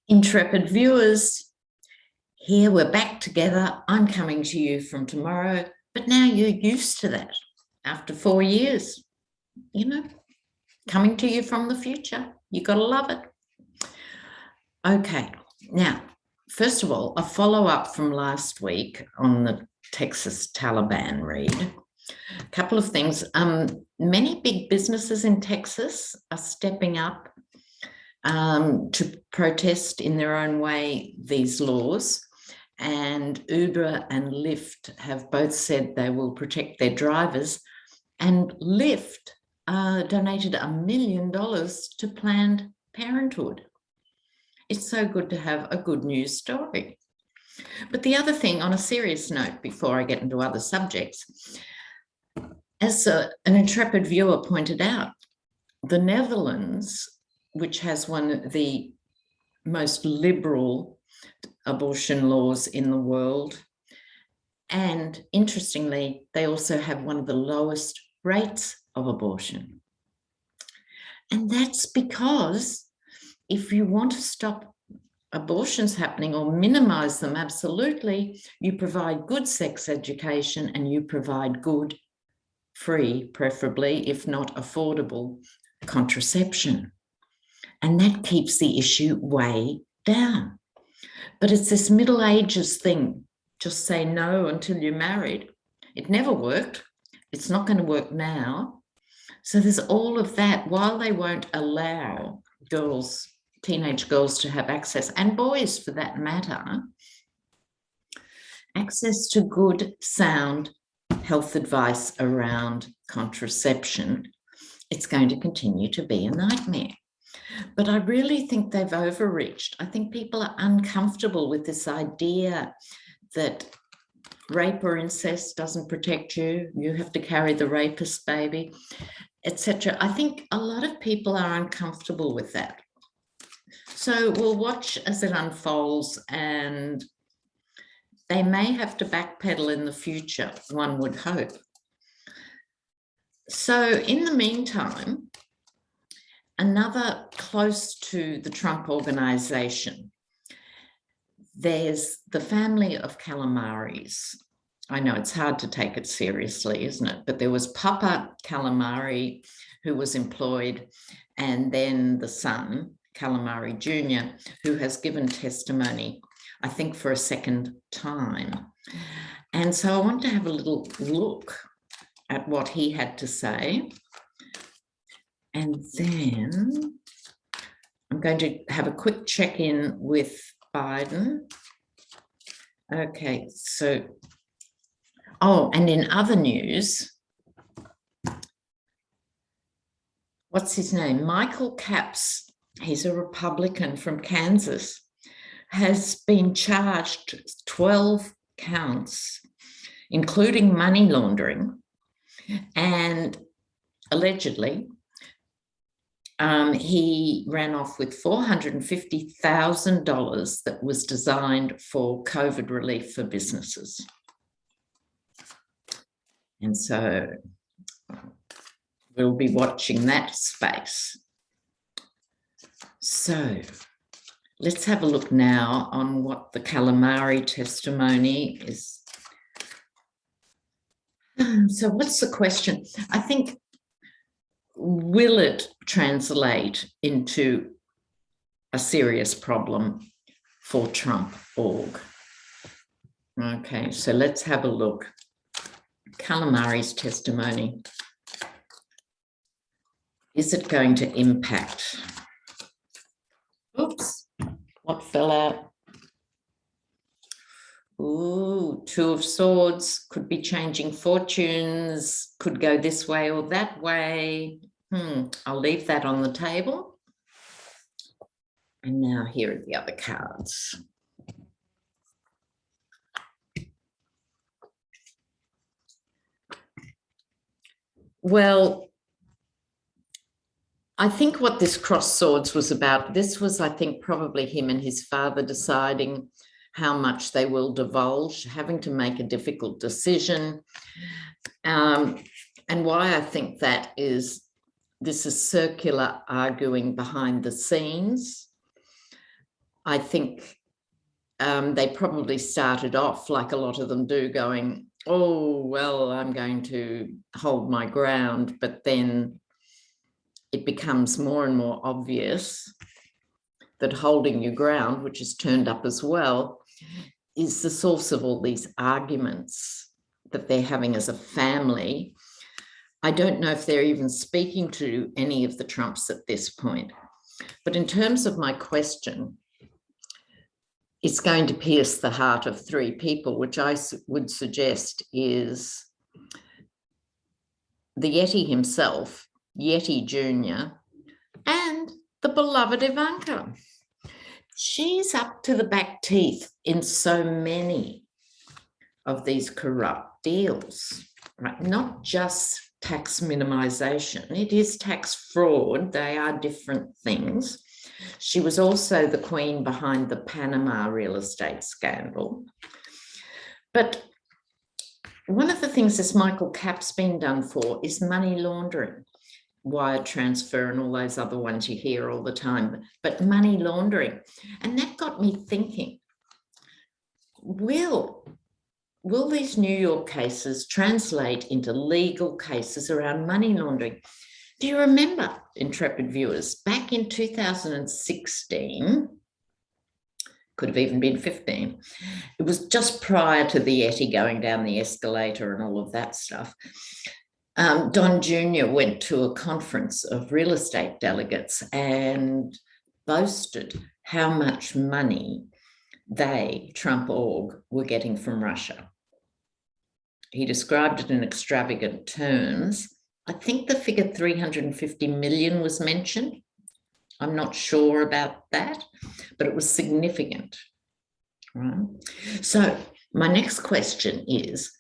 Intrepid viewers, here we're back together. I'm coming to you from tomorrow, but now you're used to that after 4 years, coming to you from the future. You got to love it. Okay, now, first of all, a follow-up from last week on the Texas Taliban raid. A couple of things. Many big businesses in Texas are stepping up to protest in their own way these laws, and Uber and Lyft have both said they will protect their drivers, and Lyft donated $1 million to Planned Parenthood. It's so good to have a good news story. But the other thing, on a serious note, before I get into other subjects, as an intrepid viewer pointed out, the Netherlands, which has one of the most liberal abortion laws in the world, and interestingly, they also have one of the lowest rates of abortion. And that's because if you want to stop abortions happening or minimize them, absolutely, you provide good sex education and you provide good, free, preferably, if not affordable, contraception. And that keeps the issue way down. But it's this Middle Ages thing. Just say no until you're married. It never worked. It's not going to work now. So there's all of that. While they won't allow girls, teenage girls, to have access, and boys for that matter, access to good, sound health advice around contraception, it's going to continue to be a nightmare. But I really think they've overreached. I think people are uncomfortable with this idea that rape or incest doesn't protect you. You have to carry the rapist baby, etc. I think a lot of people are uncomfortable with that. So we'll watch as it unfolds, and they may have to backpedal in the future, one would hope. So in the meantime, another close to the Trump organization, there's the family of Calamaris. I know it's hard to take it seriously, isn't it? But there was Papa Calamari, who was employed, and then the son, Calamari Jr., who has given testimony, I think, for a second time. And so I want to have a little look at what he had to say. And then I'm going to have a quick check-in with Biden. Okay, so, and in other news, what's his name? Michael Capps, he's a Republican from Kansas, has been charged 12 counts, including money laundering, and allegedly, he ran off with $450,000 that was designed for COVID relief for businesses. And so we'll be watching that space. So let's have a look now on what the Calamari testimony is. So what's the question? I think, will it translate into a serious problem for Trump org? Okay, so let's have a look. Calamari's testimony. Is it going to impact? Oops, what fell out? Ooh, Two of Swords, could be changing fortunes, could go this way or that way. I'll leave that on the table. And now here are the other cards. Well, I think what this cross swords was about, this was, I think, probably him and his father deciding how much they will divulge, having to make a difficult decision. And why I think that is, this is circular arguing behind the scenes. I think they probably started off, like a lot of them do, going, oh, well, I'm going to hold my ground. But then it becomes more and more obvious that holding your ground, which is turned up as well, is the source of all these arguments that they're having as a family. I don't know if they're even speaking to any of the Trumps at this point. But in terms of my question, it's going to pierce the heart of three people, which I would suggest is the Yeti himself, Yeti Jr., and the beloved Ivanka. She's up to the back teeth in so many of these corrupt deals, right? Not just tax minimization, it is tax fraud. They are different things. She was also the queen behind the Panama real estate scandal. But one of the things this Michael Capp's been done for is money laundering, wire transfer and all those other ones you hear all the time, but money laundering. And that got me thinking, will these New York cases translate into legal cases around money laundering? Do you remember, intrepid viewers, back in 2016, could have even been 15, it was just prior to the Yeti going down the escalator and all of that stuff. Don Jr. went to a conference of real estate delegates and boasted how much money they, Trump Org, were getting from Russia. He described it in extravagant terms. I think the figure 350 million was mentioned. I'm not sure about that, but it was significant. Right? So my next question is,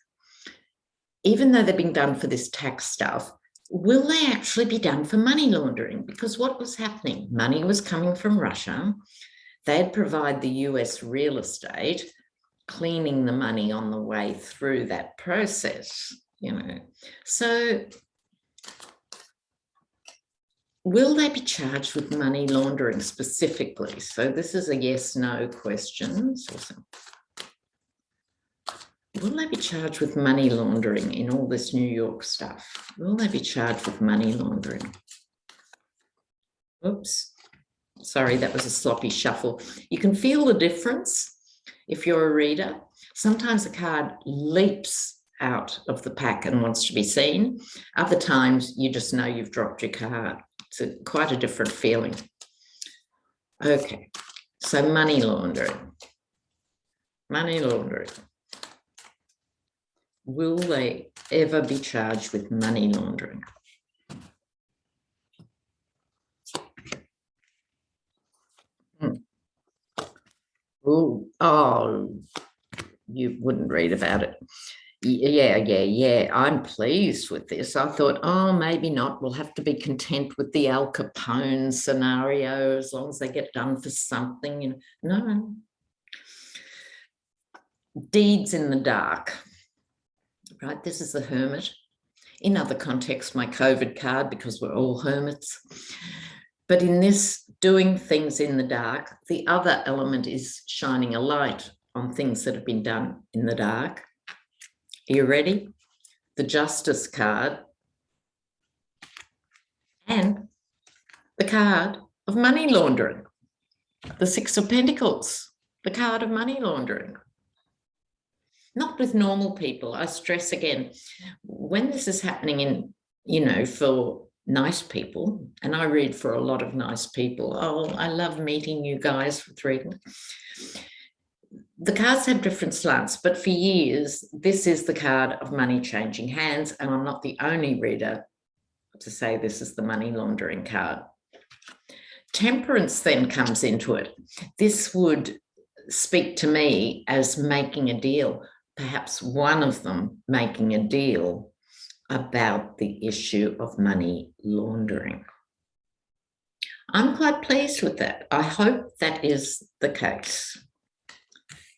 even though they're being done for this tax stuff, will they actually be done for money laundering? Because what was happening? Money was coming from Russia. They'd provide the US real estate, cleaning the money on the way through that process, you know. So will they be charged with money laundering specifically? So this is a yes/no question. Will they be charged with money laundering in all this New York stuff? Will they be charged with money laundering? Oops. Sorry, that was a sloppy shuffle. You can feel the difference if you're a reader. Sometimes a card leaps out of the pack and wants to be seen. Other times you just know you've dropped your card. It's quite a different feeling. Okay, so money laundering. Money laundering. Will they ever be charged with money laundering? Ooh, oh, you wouldn't read about it. Yeah. I'm pleased with this. I thought, oh, maybe not. We'll have to be content with the Al Capone scenario as long as they get done for something. You know. No. Deeds in the dark. Right, this is the hermit. In other contexts, my COVID card, because we're all hermits. But in this, doing things in the dark, the other element is shining a light on things that have been done in the dark. Are you ready? The Justice card and the card of money laundering. The Six of Pentacles, the card of money laundering. Not with normal people. I stress again, when this is happening in, you know, for nice people, and I read for a lot of nice people. Oh, I love meeting you guys with reading. The cards have different slants, but for years, this is the card of money changing hands, and I'm not the only reader to say this is the money laundering card. Temperance then comes into it. This would speak to me as making a deal. Perhaps one of them making a deal about the issue of money laundering. I'm quite pleased with that. I hope that is the case.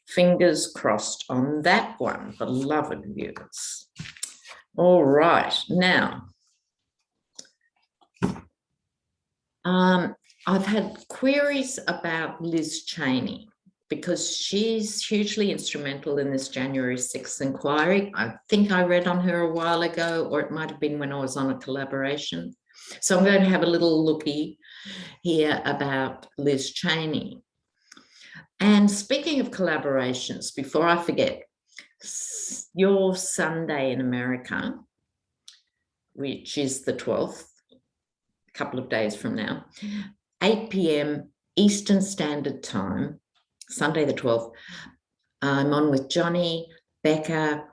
Fingers crossed on that one, beloved viewers. All right, now, I've had queries about Liz Cheney because she's hugely instrumental in this January 6th inquiry. I think I read on her a while ago, or it might have been when I was on a collaboration. So I'm going to have a little looky here about Liz Cheney. And speaking of collaborations, before I forget, your Sunday in America, which is the 12th, a couple of days from now, 8 p.m. Eastern Standard Time, Sunday the 12th, I'm on with Johnny, Becca,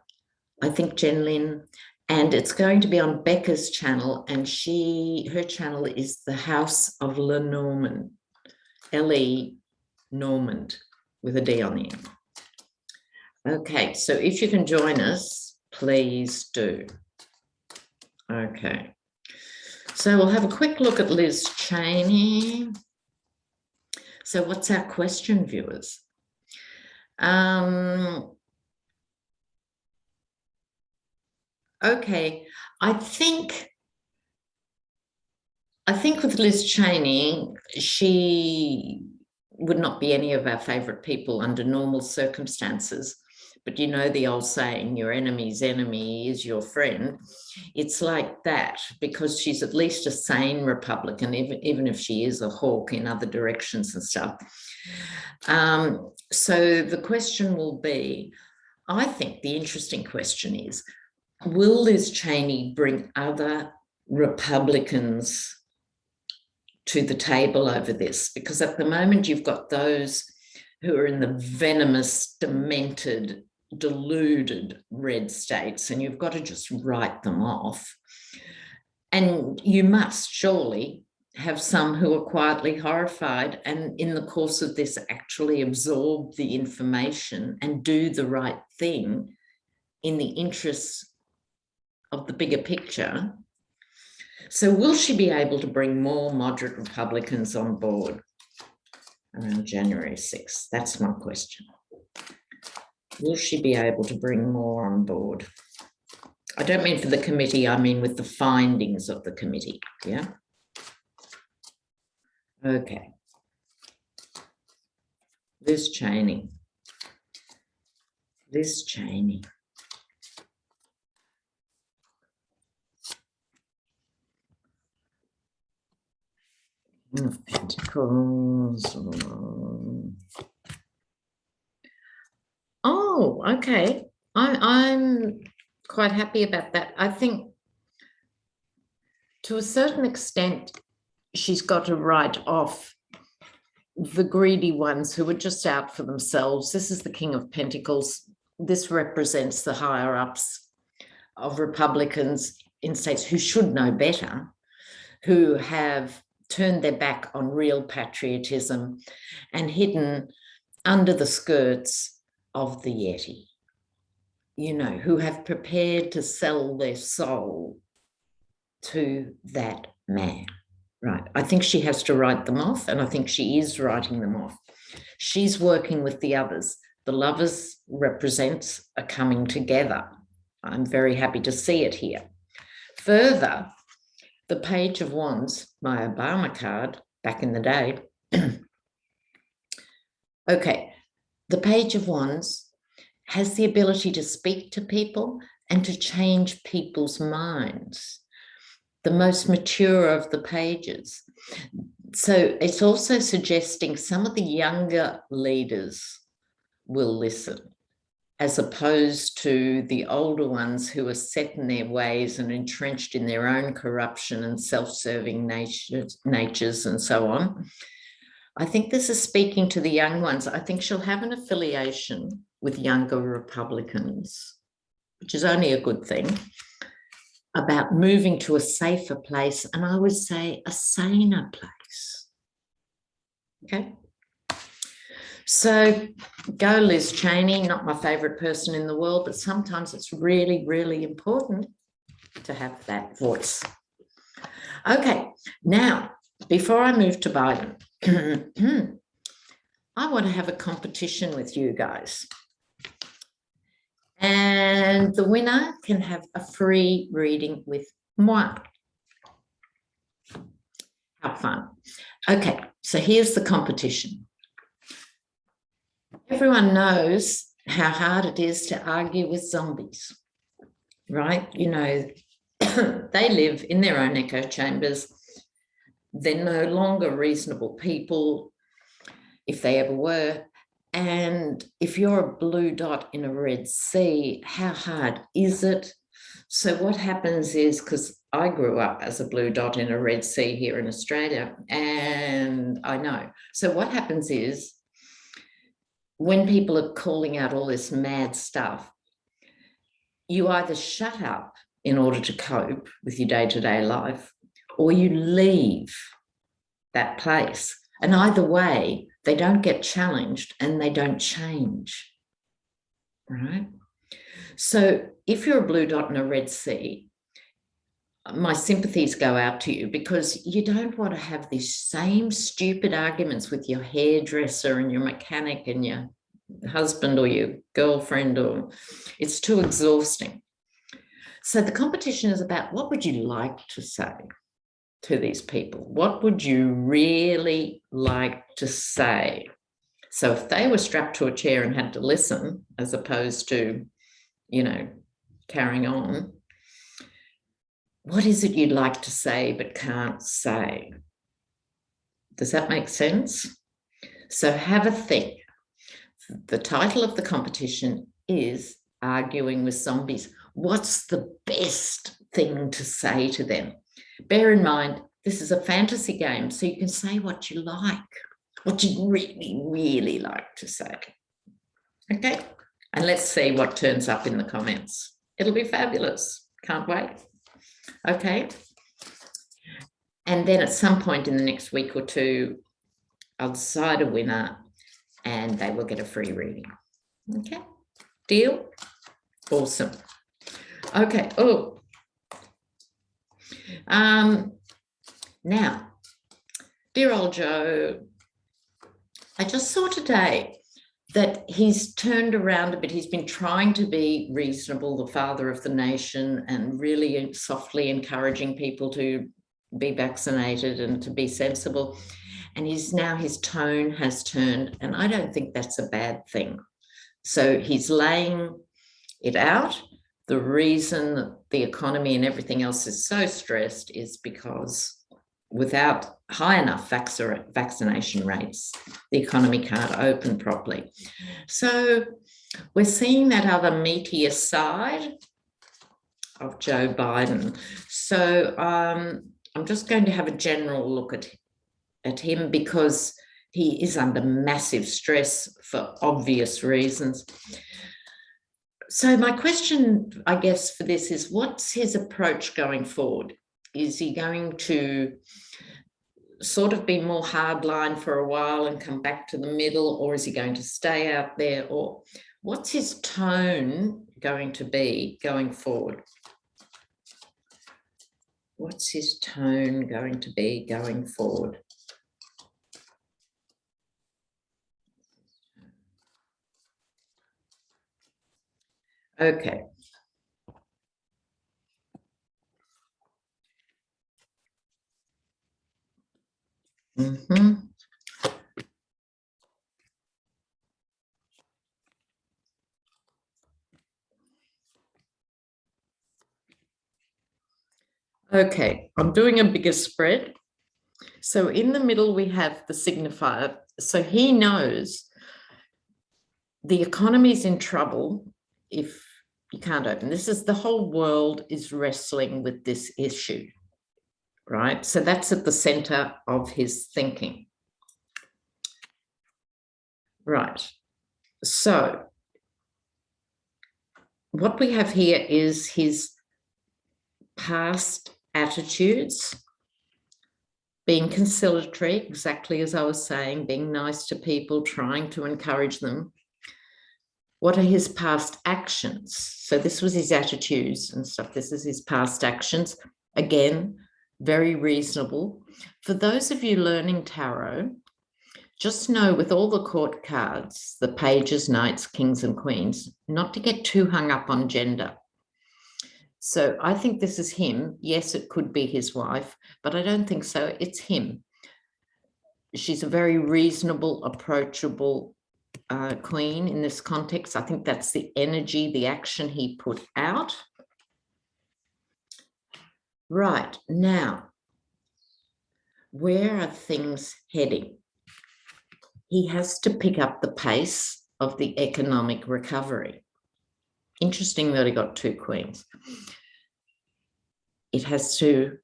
I think Jen Lynn, and it's going to be on Becca's channel, and her channel is the House of Lenormand, L-E Normand, with a D on the end. Okay, so if you can join us, please do. Okay, so we'll have a quick look at Liz Cheney. So what's our question, viewers? Okay, I think with Liz Cheney, she would not be any of our favourite people under normal circumstances. But you know the old saying, your enemy's enemy is your friend. It's like that because she's at least a sane Republican, even if she is a hawk in other directions and stuff. So the question will be, I think the interesting question is, will Liz Cheney bring other Republicans to the table over this? Because at the moment you've got those who are in the venomous, demented, deluded red states, and you've got to just write them off. And you must surely have some who are quietly horrified and in the course of this actually absorb the information and do the right thing in the interests of the bigger picture. So will she be able to bring more moderate Republicans on board around January 6th? That's my question. Will she be able to bring more on board? I don't mean for the committee, I mean with the findings of the committee, yeah? Okay. Liz Cheney. Liz Cheney. Of Pentacles. Oh, okay. I'm quite happy about that. I think to a certain extent, she's got to write off the greedy ones who are just out for themselves. This is the King of Pentacles. This represents the higher ups of Republicans in states who should know better, who have turned their back on real patriotism and hidden under the skirts of the Yeti, you know, who have prepared to sell their soul to that man. Right. I think she has to write them off, and I think she is writing them off. She's working with the others. The lovers represents a coming together. I'm very happy to see it here. Further, the Page of Wands, my Obama card back in the day. Okay, the Page of Wands has the ability to speak to people and to change people's minds. The most mature of the pages. So it's also suggesting some of the younger leaders will listen, as opposed to the older ones who are set in their ways and entrenched in their own corruption and self-serving natures and so on. I think this is speaking to the young ones. I think she'll have an affiliation with younger Republicans, which is only a good thing, about moving to a safer place, and I would say a saner place. Okay. So go Liz Cheney, not my favourite person in the world, but sometimes it's really, really important to have that voice. Okay, now, before I move to Biden, I want to have a competition with you guys. And the winner can have a free reading with moi. Have fun. Okay, so here's the competition. Everyone knows how hard it is to argue with zombies, right? You know, they live in their own echo chambers. They're no longer reasonable people, if they ever were. And if you're a blue dot in a red sea, how hard is it? So what happens is, because I grew up as a blue dot in a red sea here in Australia, and I know. So what happens is, when people are calling out all this mad stuff, you either shut up in order to cope with your day-to-day life, or you leave that place. And either way, they don't get challenged and they don't change, right? So if you're a blue dot in a red sea, my sympathies go out to you, because you don't want to have these same stupid arguments with your hairdresser and your mechanic and your husband or your girlfriend, or it's too exhausting. So the competition is about, what would you like to say to these people? What would you really like to say? So if they were strapped to a chair and had to listen, as opposed to, you know, carrying on, what is it you'd like to say but can't say? Does that make sense? So have a think. The title of the competition is Arguing with Zombies. What's the best thing to say to them? Bear in mind, this is a fantasy game, so you can say what you like, what you really, really like to say. Okay? And let's see what turns up in the comments. It'll be fabulous. Can't wait. Okay? And then at some point in the next week or two, I'll decide a winner and they will get a free reading. Okay? Deal? Awesome. Okay. Oh. Now, dear old Joe, I just saw today that he's turned around a bit. He's been trying to be reasonable, the father of the nation, and really softly encouraging people to be vaccinated and to be sensible. And his tone has turned, and I don't think that's a bad thing. So he's laying it out. The reason that the economy and everything else is so stressed is because without high enough vaccination rates, the economy can't open properly. So we're seeing that other meatier side of Joe Biden. So I'm just going to have a general look at him, because he is under massive stress for obvious reasons. So my question, I guess, for this is, what's his approach going forward? Is he going to sort of be more hardline for a while and come back to the middle, or is he going to stay out there? Or what's his tone going to be going forward? What's his tone going to be going forward? Okay. Okay, I'm doing a bigger spread. So in the middle, we have the signifier. So he knows the economy's in trouble if you can't open. This is, the whole world is wrestling with this issue, right? So that's at the center of his thinking. Right. So what we have here is his past attitudes, being conciliatory, exactly as I was saying, being nice to people, trying to encourage them. What are his past actions? So this was his attitudes and stuff. This is his past actions. Again, very reasonable. For those of you learning tarot, just know with all the court cards, the pages, knights, kings, and queens, not to get too hung up on gender. So I think this is him. Yes, it could be his wife, but I don't think so. It's him. She's a very reasonable, approachable queen in this context. I think that's the energy, the action he put out. Right, now, where are things heading? He has to pick up the pace of the economic recovery. Interesting that he got two queens. It has to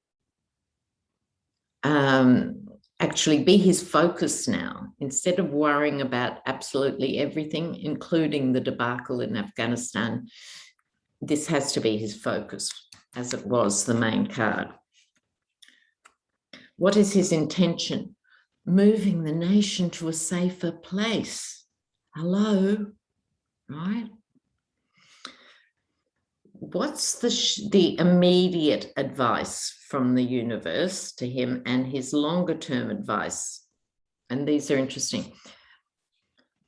actually be his focus now, instead of worrying about absolutely everything, including the debacle in Afghanistan. This has to be his focus, as it was the main card. What is his intention? Moving the nation to a safer place. Hello, right? What's the immediate advice from the universe to him and his longer term advice? And these are interesting.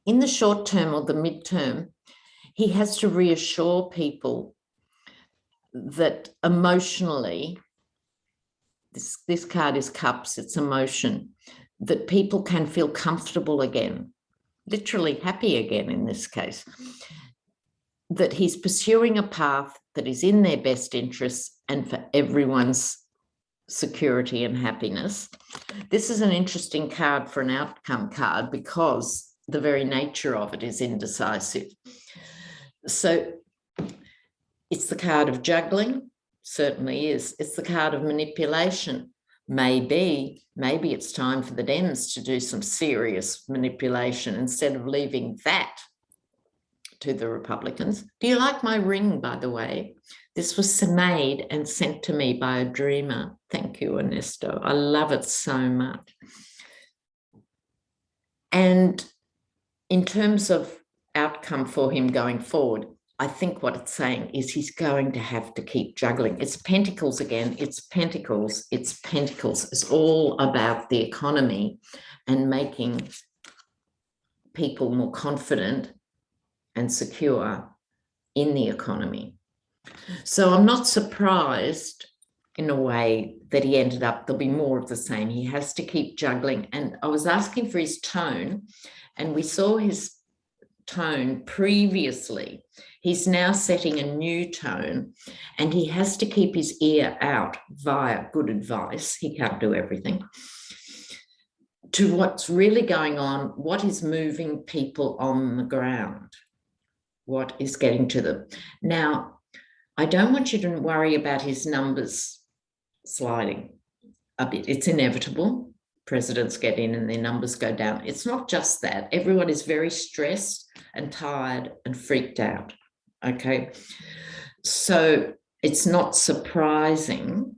In the short term or the midterm, he has to reassure people that emotionally, this card is cups, it's emotion, that people can feel comfortable again, literally happy again in this case, that he's pursuing a path that is in their best interests and for everyone's security and happiness. This is an interesting card for an outcome card because the very nature of it is indecisive. So it's the card of juggling, certainly is. It's the card of manipulation. Maybe it's time for the Dems to do some serious manipulation instead of leaving that to the Republicans. Do you like my ring, by the way? This was made and sent to me by a dreamer. Thank you, Ernesto. I love it so much. And in terms of outcome for him going forward, I think what it's saying is he's going to have to keep juggling. It's pentacles again. It's pentacles. It's pentacles. It's all about the economy and making people more confident and secure in the economy. So I'm not surprised in a way that he ended up, there'll be more of the same. He has to keep juggling. And I was asking for his tone, and we saw his tone previously. He's now setting a new tone, and he has to keep his ear out via good advice. He can't do everything. To what's really going on, what is moving people on the ground, what is getting to them. Now, I don't want you to worry about his numbers sliding a bit. It's inevitable. Presidents get in and their numbers go down. It's not just that. Everyone is very stressed and tired and freaked out. Okay. So it's not surprising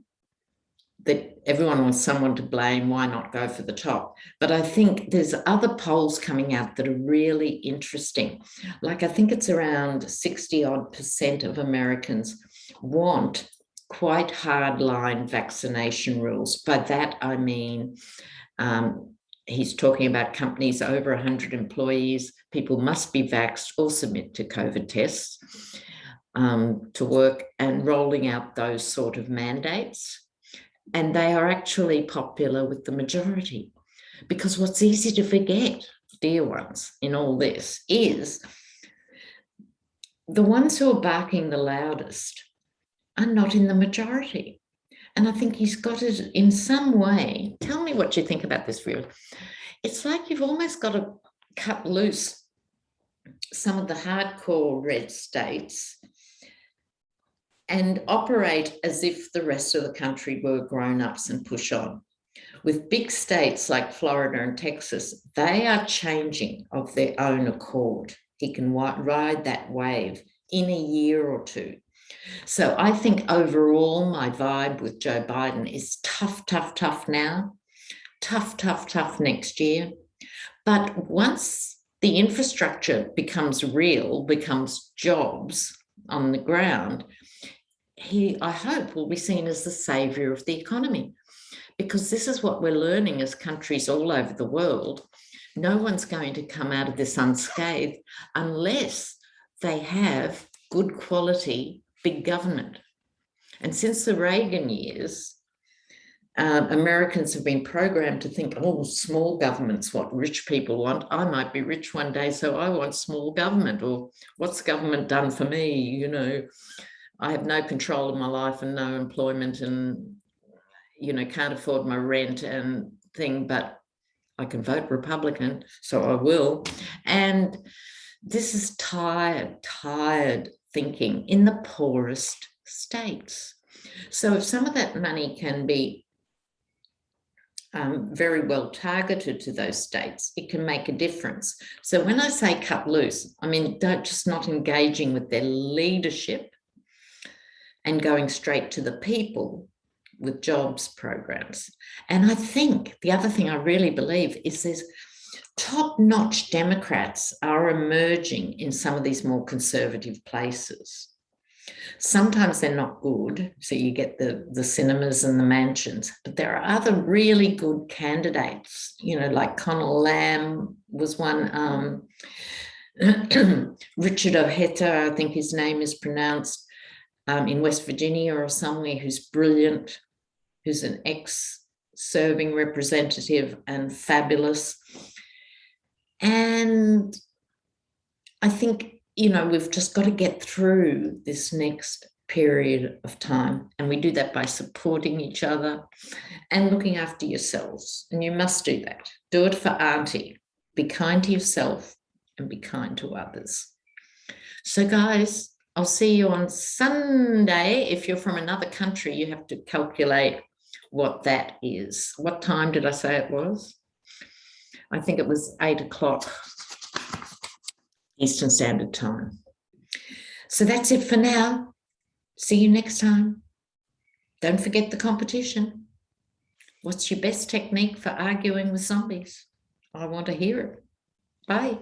that everyone wants someone to blame. Why not go for the top? But I think there's other polls coming out that are really interesting. Like I think it's around 60% of Americans want quite hardline vaccination rules. By that, I mean, he's talking about companies over 100 employees. People must be vaxxed or submit to COVID tests to work, and rolling out those sort of mandates. And they are actually popular with the majority, because what's easy to forget, dear ones, in all this is the ones who are barking the loudest are not in the majority. And I think he's got it in some way. Tell me what you think about this, really. It's like you've almost got to cut loose some of the hardcore red states and operate as if the rest of the country were grown-ups and push on. With big states like Florida and Texas, they are changing of their own accord. He can ride that wave in a year or two. So I think overall my vibe with Joe Biden is tough, tough, tough now, tough, tough, tough next year. But once the infrastructure becomes real, becomes jobs on the ground, he, I hope, will be seen as the savior of the economy, because this is what we're learning as countries all over the world. No one's going to come out of this unscathed unless they have good quality big government. And since the Reagan years, Americans have been programmed to think, oh, small government's what rich people want. I might be rich one day, so I want small government. Or what's government done for me? You know, I have no control of my life and no employment and, you know, can't afford my rent and thing, but I can vote Republican, so I will. And this is tired thinking in the poorest states. So if some of that money can be very well targeted to those states, it can make a difference. So when I say cut loose, I mean, just not engaging with their leadership and going straight to the people with jobs programs. And I think the other thing I really believe is there's top-notch Democrats are emerging in some of these more conservative places. Sometimes they're not good, so you get the cinemas and the mansions, but there are other really good candidates, you know, like Connell Lamb was one, Richard O'Heta, I think his name is pronounced, in West Virginia or somewhere, who's brilliant, who's an ex-serving representative and fabulous. And I think, you know, we've just got to get through this next period of time. And we do that by supporting each other and looking after yourselves. And you must do that. Do it for Auntie. Be kind to yourself and be kind to others. So guys, I'll see you on Sunday. If you're from another country, you have to calculate what that is. What time did I say it was? I think it was 8 o'clock Eastern Standard Time. So that's it for now. See you next time. Don't forget the competition. What's your best technique for arguing with zombies? I want to hear it. Bye.